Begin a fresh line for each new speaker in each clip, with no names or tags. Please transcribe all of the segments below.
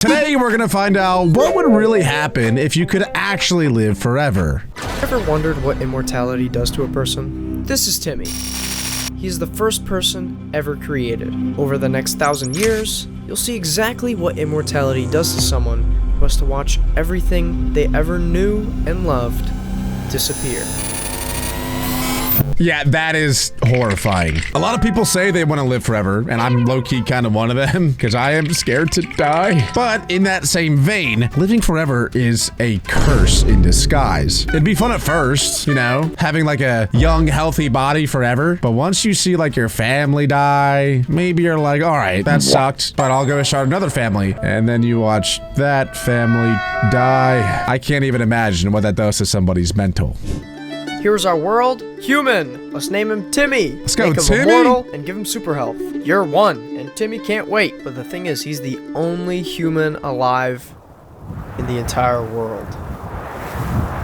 Today we're gonna find out what would really happen if you could actually live forever.
Ever wondered what immortality does to a person? This is Timmy. He's the first person ever created. Over the next 1,000 years, you'll see exactly what immortality does to someone who has to watch everything they ever knew and loved disappear.
Yeah, that is horrifying. A lot of people say they want to live forever, and I'm low-key kind of one of them, because I am scared to die. But in that same vein, living forever is a curse in disguise. It'd be fun at first, you know, having like a young, healthy body forever. But once you see like your family die, maybe you're like, all right, that sucked, but I'll go start another family. And then you watch that family die. I can't even imagine what that does to somebody's mental.
Here's our world, human. Let's name him Timmy.
Let's go,
Make him
Timmy.
immortal and give him super health. You're one, and Timmy can't wait. But the thing is, he's the only human alive in the entire world.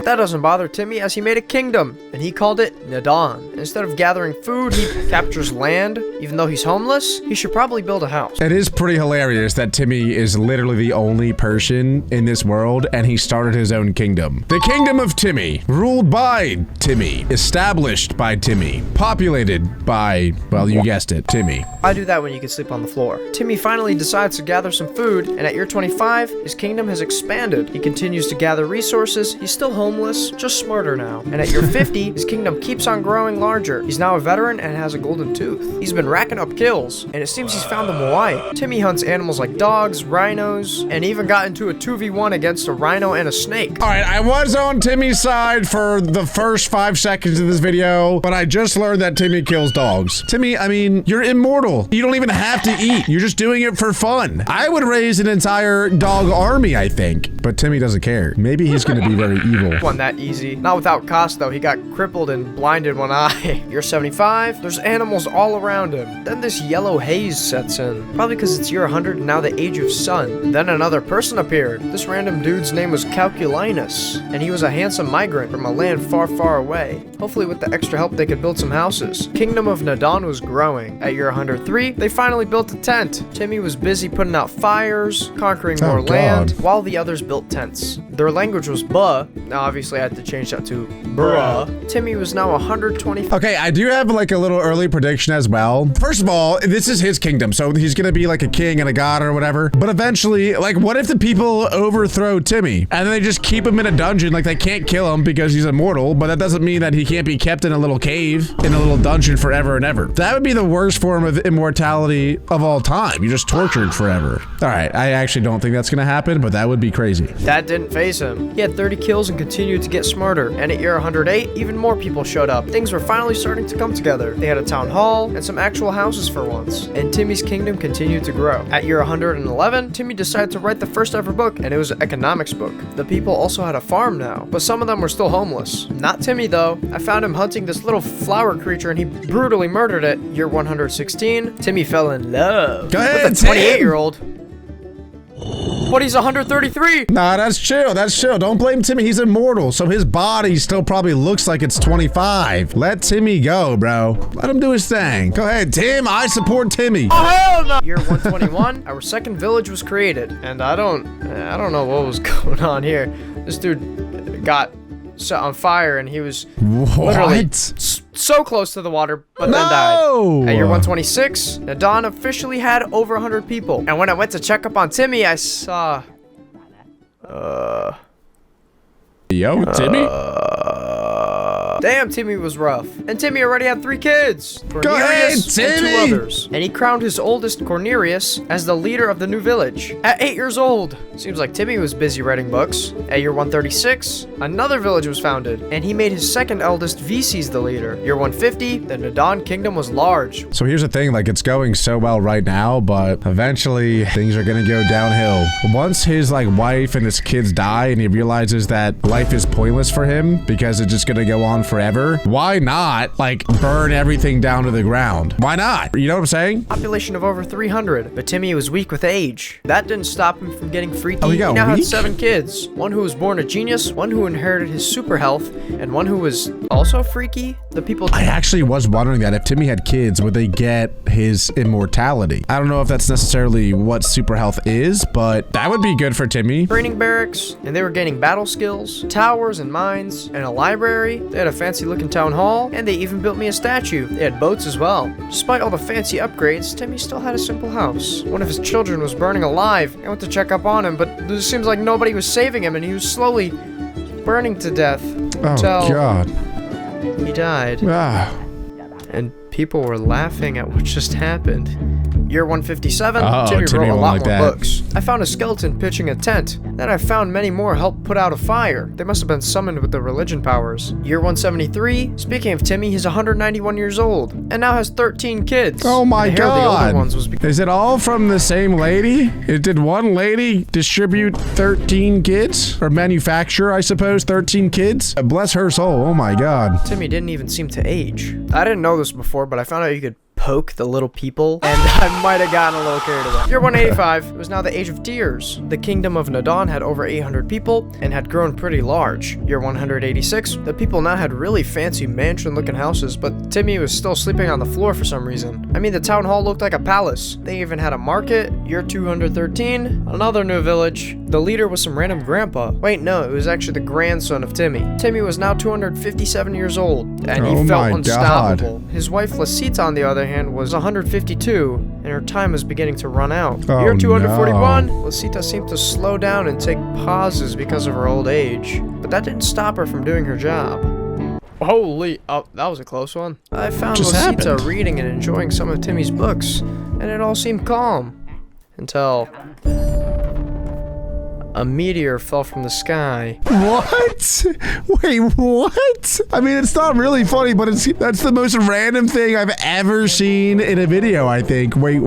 That doesn't bother Timmy, as he made a kingdom, and he called it Nadon. Instead of gathering food, he captures land. Even though he's homeless, he should probably build a house.
It is pretty hilarious that Timmy is literally the only person in this world, and he started his own kingdom. The kingdom of Timmy, ruled by Timmy, established by Timmy, populated by, well, you guessed it, Timmy.
I do that when you can sleep on the floor. Timmy finally decides to gather some food, and at year 25, his kingdom has expanded. He continues to gather resources. He's still homeless, just smarter now. And at year 50, his kingdom keeps on growing larger. He's now a veteran and has a golden tooth. He's been racking up kills, and it seems he's found them Hawaii. Timmy hunts animals like dogs, rhinos, and even got into a 2v1 against a rhino and a snake.
All right, I was on Timmy's side for the first 5 seconds of this video, but I just learned that Timmy kills dogs. Timmy, I mean, you're immortal. You don't even have to eat. You're just doing it for fun. I would raise an entire dog army, I think, but Timmy doesn't care. Maybe he's gonna be very evil.
Wasn't that easy. Not without cost, though. He got crippled and blinded one eye. Year 75, there's animals all around him. Then this yellow haze sets in. Probably because it's year 100 and now the age of sun. Then another person appeared. This random dude's name was Calculinus, and he was a handsome migrant from a land far, far away. Hopefully with the extra help they could build some houses. Kingdom of Nadon was growing. At year 103, they finally built a tent. Timmy was busy putting out fires, conquering more land, while the others built tents. Their language was Buh. Now obviously I had to change that to Bruh. Timmy was now 120.
Okay, I do have like a little early prediction as well. First of all, this is his kingdom, so he's gonna be like a king and a god or whatever. But eventually, like, what if the people overthrow Timmy and then they just keep him in a dungeon? Like, they can't kill him because he's immortal, but that doesn't mean that he can't be kept in a little cave, in a little dungeon forever and ever. That would be the worst form of immortality of all time. You're just tortured forever. All right, I actually don't think that's gonna happen, but that would be crazy.
That didn't faze him. He had 30 kills and continued to get smarter. And at year 108, even more people showed up. Things were finally starting to come together. They had a town hall and some actual houses for once. And Timmy's kingdom continued to grow. At year 111, Timmy decided to write the first ever book, and it was an economics book. The people also had a farm now, but some of them were still homeless. Not Timmy though. I found him hunting this little flower creature and he brutally murdered it. Year 116, Timmy fell in love
Go ahead,
with a 28-year-old. But he's 133!
Nah, that's chill, that's chill. Don't blame Timmy, he's immortal, so his body still probably looks like it's 25. Let Timmy go, bro. Let him do his thing. Go ahead, Tim, I support Timmy.
Oh, hell no! Year 121, our second village was created. And I don't know what was going on here. This dude got set on fire and he was literally so close to the water, but then died. At year 126, Nadon officially had over 100 people. And when I went to check up on Timmy, I saw...
Yo, Timmy?
Damn, Timmy was rough. And Timmy already had 3 kids.
Go ahead,
Cornelius and 2
Timmy!
others. And he crowned his oldest, Cornelius, as the leader of the new village. At 8 years old. Seems like Timmy was busy writing books. At year 136, another village was founded. And he made his second eldest, Vices, the leader. Year 150, the Nadon kingdom was large.
So here's the thing, like, it's going so well right now, but eventually things are gonna go downhill. Once his, like, wife and his kids die and he realizes that life is pointless for him because it's just gonna go on around forever, why not, like, burn everything down to the ground? Why not? You know what I'm saying?
Population of over 300, but Timmy was weak with age. That didn't stop him from getting freaky.
Oh, he got
now
weak?
had 7 kids. One who was born a genius, one who inherited his super health, and one who was also freaky. The people...
I actually was wondering that if Timmy had kids, would they get his immortality? I don't know if that's necessarily what super health is, but that would be good for Timmy.
Training barracks, and they were gaining battle skills, towers and mines, and a library. They had a fancy looking town hall, and they even built me a statue. They had boats as well. Despite all the fancy upgrades, Timmy still had a simple house. One of his children was burning alive. I went to check up on him, but it seems like nobody was saving him, and he was slowly burning to death.
Oh, God.
He died.
Ah.
And people were laughing at what just happened. Year 157, Timmy
Timmy
wrote a
won't
lot
like
more
that.
books. I found a skeleton pitching a tent. Then I found many more help put out a fire. They must have been summoned with the religion powers. Year 173, speaking of Timmy, he's 191 years old and now has 13 kids.
Oh my
The hair of the older
God.
ones was because
Is it all from the same lady? Did one lady distribute 13 kids? Or manufacture, I suppose, 13 kids? Bless her soul. Oh my God.
Timmy didn't even seem to age. I didn't know this before, but I found out you could poke the little people, and I might have gotten a little carried away. Year 185, it was now the age of tears. The kingdom of Nadon had over 800 people and had grown pretty large. Year 186, the people now had really fancy mansion-looking houses, but Timmy was still sleeping on the floor for some reason. I mean, the town hall looked like a palace. They even had a market. Year 213, another new village. The leader was some random grandpa. Wait, no, it was actually the grandson of Timmy. Timmy was now 257 years old, and
Oh
he felt
my
unstoppable. His wife Lasita, on the other hand, was 152, and her time was beginning to run out.
Oh,
Year 241,
no.
Lasita seemed to slow down and take pauses because of her old age, but that didn't stop her from doing her job. Holy, oh, that was a close one. I found
Just
Lasita
happened.
reading and enjoying some of Timmy's books, and it all seemed calm, until a meteor fell from the sky.
What? Wait, what? I mean, it's not really funny, but that's the most random thing I've ever seen in a video, I think. Wait,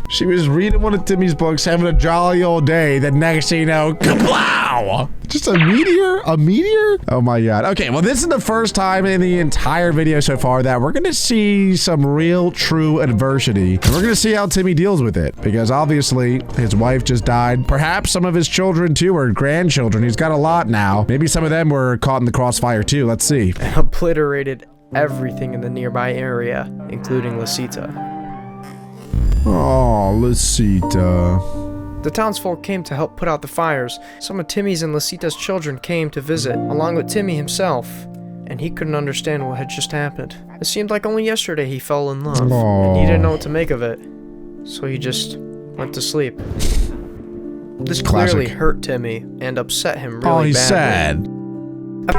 she was reading one of Timmy's books, having a jolly old day, then next thing you know, kablow! Just a meteor? A meteor? Oh my God. Okay, well, this is the first time in the entire video so far that we're gonna see some real, true adversity. And we're gonna see how Timmy deals with it, because obviously his wife just died. Perhaps some of his children too, or grandchildren. He's got a lot now. Maybe some of them were caught in the crossfire too. Let's see.
Obliterated everything in the nearby area, including Lasita.
Oh, Lasita.
The townsfolk came to help put out the fires. Some of Timmy's and Lasita's children came to visit, along with Timmy himself, and he couldn't understand what had just happened. It seemed like only yesterday he fell in love, and he didn't know what to make of it, so he just went to sleep. This clearly hurt Timmy and upset him really badly.
Oh, he's sad.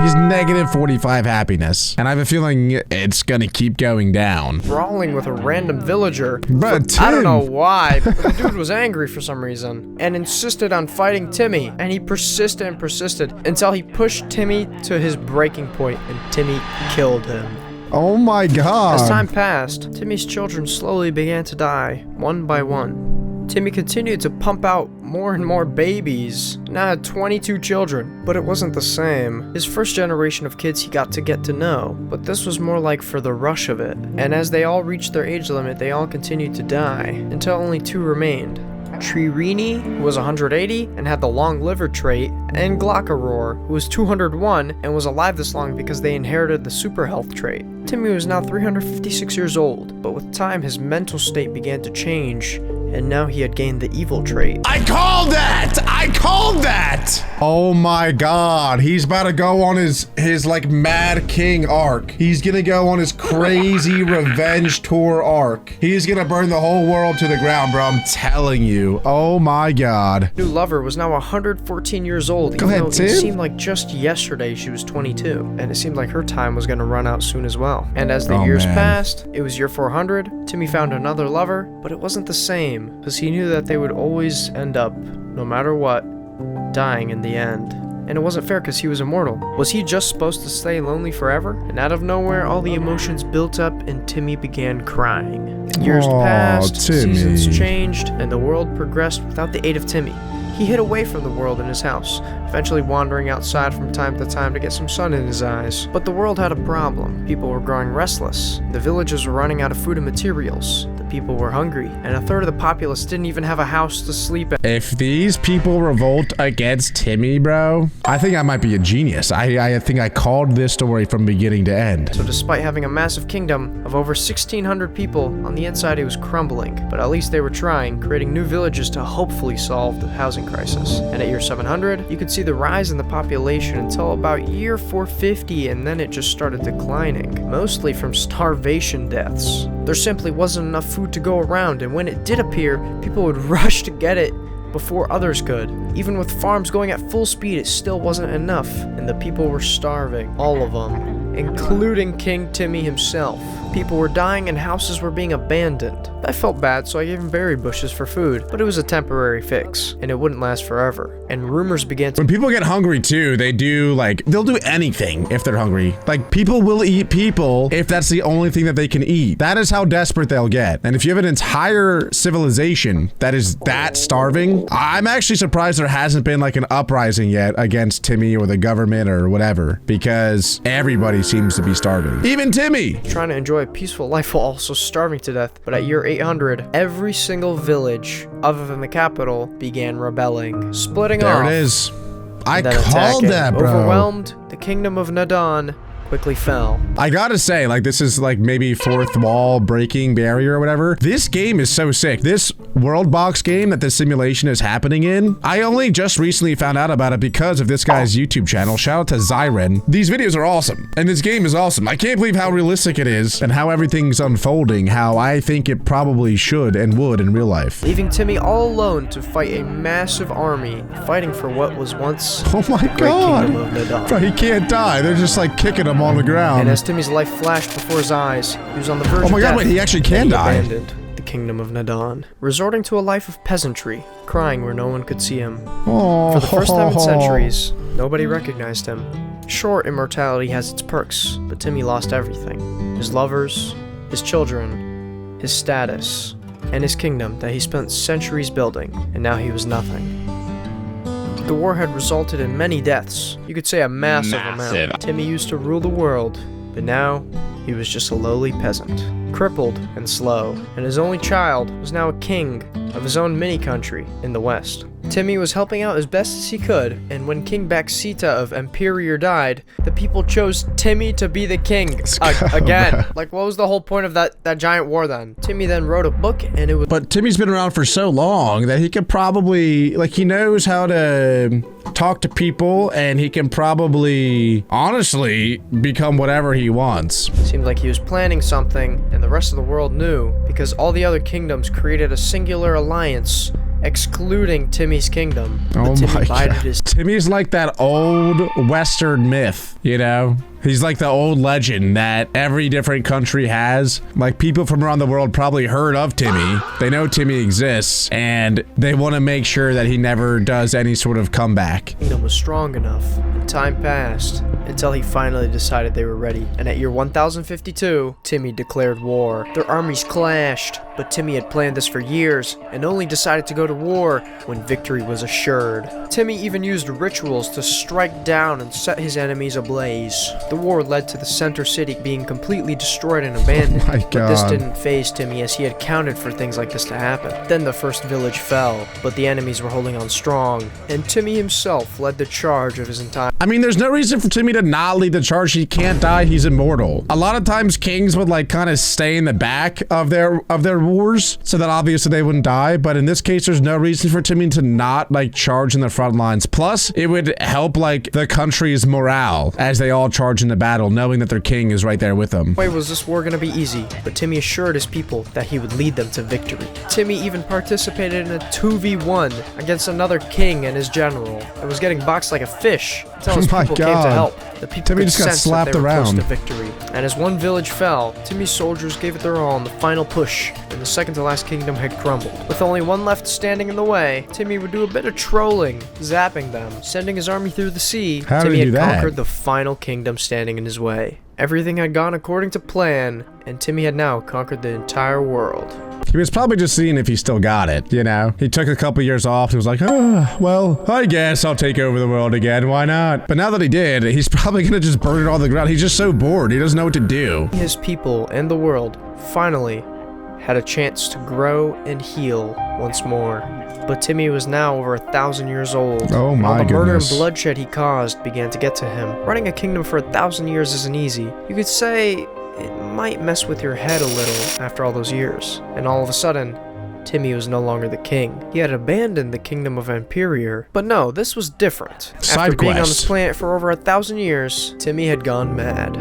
He's negative 45 happiness, and I have a feeling it's gonna keep going down.
Brawling with a random villager.
But
I don't know
Tim-
why, but the dude was angry for some reason and insisted on fighting Timmy, and he persisted and persisted until he pushed Timmy to his breaking point, and Timmy killed him.
Oh my God.
As time passed, Timmy's children slowly began to die, one by one. Timmy continued to pump out more and more babies, now had 22 children, but it wasn't the same. His first generation of kids he got to know, but this was more like for the rush of it. And as they all reached their age limit, they all continued to die, until only 2 remained. Tririni, who was 180 and had the long liver trait, and Glockaror, who was 201 and was alive this long because they inherited the super health trait. Timmy was now 356 years old, but with time his mental state began to change, and now he had gained the evil trait.
I called that! I called that! Oh my God, he's about to go on his like Mad King arc. He's gonna go on his crazy revenge tour arc. He's gonna burn the whole world to the ground, bro. I'm telling you. Oh my God.
New lover was now 114 years old,
Go
even
ahead,
though
Tim.
it seemed like just yesterday she was 22, and it seemed like her time was gonna run out soon as well. And as the
Oh,
years
man.
passed, it was year 400, Timmy found another lover, but it wasn't the same, because he knew that they would always end up, no matter what, dying in the end. And it wasn't fair because he was immortal. Was he just supposed to stay lonely forever? And out of nowhere, all the emotions built up and Timmy began crying. Years
Aw,
passed,
Timmy.
seasons changed, and the world progressed without the aid of Timmy. He hid away from the world in his house, eventually wandering outside from time to time to get some sun in his eyes. But the world had a problem. People were growing restless. The villagers were running out of food and materials. The people were hungry, and a third of the populace didn't even have a house to sleep in.
If these people revolt against Timmy, bro, I think I might be a genius. I think I called this story from beginning to end.
So despite having a massive kingdom of over 1,600 people, on the inside it was crumbling. But at least they were trying, creating new villages to hopefully solve the housing crisis. And at year 700, you could see the rise in the population until about year 450, and then it just started declining, mostly from starvation deaths. There simply wasn't enough food to go around, and when it did appear, people would rush to get it before others could. Even with farms going at full speed, it still wasn't enough, and the people were starving. All of them, including King Timmy himself. People were dying and houses were being abandoned. I felt bad, so I gave him berry bushes for food, but it was a temporary fix, and it wouldn't last forever. And rumors began to—
When people get hungry too, they'll do anything if they're hungry. Like, people will eat people if that's the only thing that they can eat. That is how desperate they'll get. And if you have an entire civilization that is that starving, I'm actually surprised there hasn't been like an uprising yet against Timmy or the government or whatever, because everybody seems to be starving. Even Timmy!
trying to enjoy a peaceful life while also starving to death. But at year 800, every single village, other than the capital, began rebelling, splitting off.
There it is. I
and then
called
attacking.
that, bro.
Overwhelmed, the kingdom of Nadon quickly fell.
I gotta say, like, this is like maybe fourth wall breaking barrier or whatever. This game is so sick. This world box game that this simulation is happening in, I only just recently found out about it because of this guy's YouTube channel. Shout out to Zyren. These videos are awesome, and this game is awesome. I can't believe how realistic it is and how everything's unfolding, how I think it probably should and would in real life.
Leaving Timmy all alone to fight a massive army, fighting for what was once
Oh my
the great
god.
kingdom of Nadon.
Bro, he can't die. They're just like kicking him on the ground.
And as Timmy's life flashed before his eyes, he was on the verge
Oh my
of
god,
death.
wait, he actually
Then
can
he
die.
abandoned the kingdom of Nadon, resorting to a life of peasantry, crying where no one could see him.
Oh.
For the first time in centuries, nobody recognized him. Sure, immortality has its perks, but Timmy lost everything. His lovers, his children, his status, and his kingdom that he spent centuries building, and now he was nothing. The war had resulted in many deaths. You could say a massive amount. Timmy used to rule the world, but now he was just a lowly peasant, crippled and slow, and his only child was now a king of his own mini-country in the west. Timmy was helping out as best as he could, and when King Baxita of Emperior died, the people chose Timmy to be the king. Again. Like, what was the whole point of that giant war then? Timmy then wrote a book, and it was—
But Timmy's been around for so long that he could probably, like, he knows how to talk to people, and he can probably, honestly, become whatever he wants.
seemed like he was planning something, and the rest of the world knew, because all the other kingdoms created a singular alliance, excluding Timmy's kingdom. But
Oh
Timmy
my
bided
god.
his
Timmy's like that old Western myth, you know? He's like the old legend that every different country has. Like, people from around the world probably heard of Timmy. They know Timmy exists, and they want to make sure that he never does any sort of comeback.
kingdom was strong enough, and time passed until he finally decided they were ready. And at year 1052, Timmy declared war. Their armies clashed, but Timmy had planned this for years and only decided to go to war when victory was assured. Timmy even used rituals to strike down and set his enemies ablaze. The war led to the center city being completely destroyed and abandoned,
Oh my
but this
God.
didn't faze Timmy as he had counted for things like this to happen. Then the first village fell, but the enemies were holding on strong, and Timmy himself led the charge of his entire—
I mean, there's no reason for Timmy to not lead the charge. He can't die. He's immortal. A lot of times kings would like kind of stay in the back of their wars so that obviously they wouldn't die. But in this case, there's no reason for Timmy to not like charge in the front lines. Plus, it would help like the country's morale as they all charge into battle, knowing that their king is right there with them.
Why was this war gonna be easy? But Timmy assured his people that he would lead them to victory. Timmy even participated in a 2v1 against another king and his general, and was getting boxed like a fish until his
Oh my
people came to
God.
help. The people
Timmy
could
just got
sense that
slapped
they were close
around.
to victory. And as one village fell, Timmy's soldiers gave it their all in the final push, and the second to last kingdom had crumbled. With only one left standing in the way, Timmy would do a bit of trolling, zapping them, sending his army through the sea.
How did
Timmy
he
had
do that?
conquered the final kingdom standing in his way. Everything had gone according to plan, and Timmy had now conquered the entire world.
He was probably just seeing if he still got it, you know? He took a couple years off and was like, oh, well, I guess I'll take over the world again, why not? But now that he did, he's probably gonna just burn it all to the ground. He's just so bored, he doesn't know what to do.
His people and the world finally had a chance to grow and heal once more. But Timmy was now over 1,000 years old.
Oh my
All the murder and
goodness.
bloodshed he caused began to get to him. Running a kingdom for 1,000 years isn't easy. You could say it might mess with your head a little after all those years. And all of a sudden, Timmy was no longer the king. He had abandoned the kingdom of Imperior. But no, this was different. After being on this planet for over 1,000 years, Timmy had gone mad.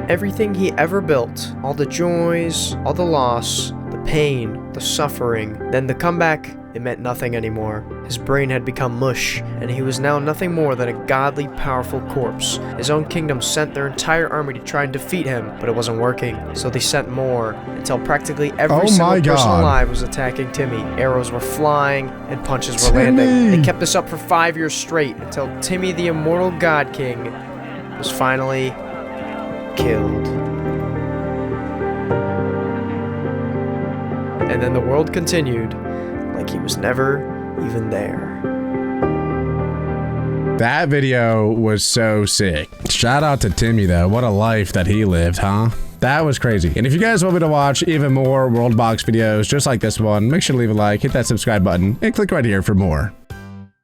Everything he ever built, all the joys, all the loss, the pain, the suffering, then the comeback, it meant nothing anymore. His brain had become mush, and he was now nothing more than a godly, powerful corpse. His own kingdom sent their entire army to try and defeat him, but it wasn't working, so they sent more, until practically every single person alive was attacking Timmy. Arrows were flying, and punches were landing. They kept this up for 5 years straight, until Timmy the Immortal God King was finally killed. And then the world continued like he was never even there.
That video was so sick. Shout out to Timmy though. What a life that he lived, huh? That was crazy. And if you guys want me to watch even more World Box videos just like this one, make sure to leave a like, hit that subscribe button, and click right here for more.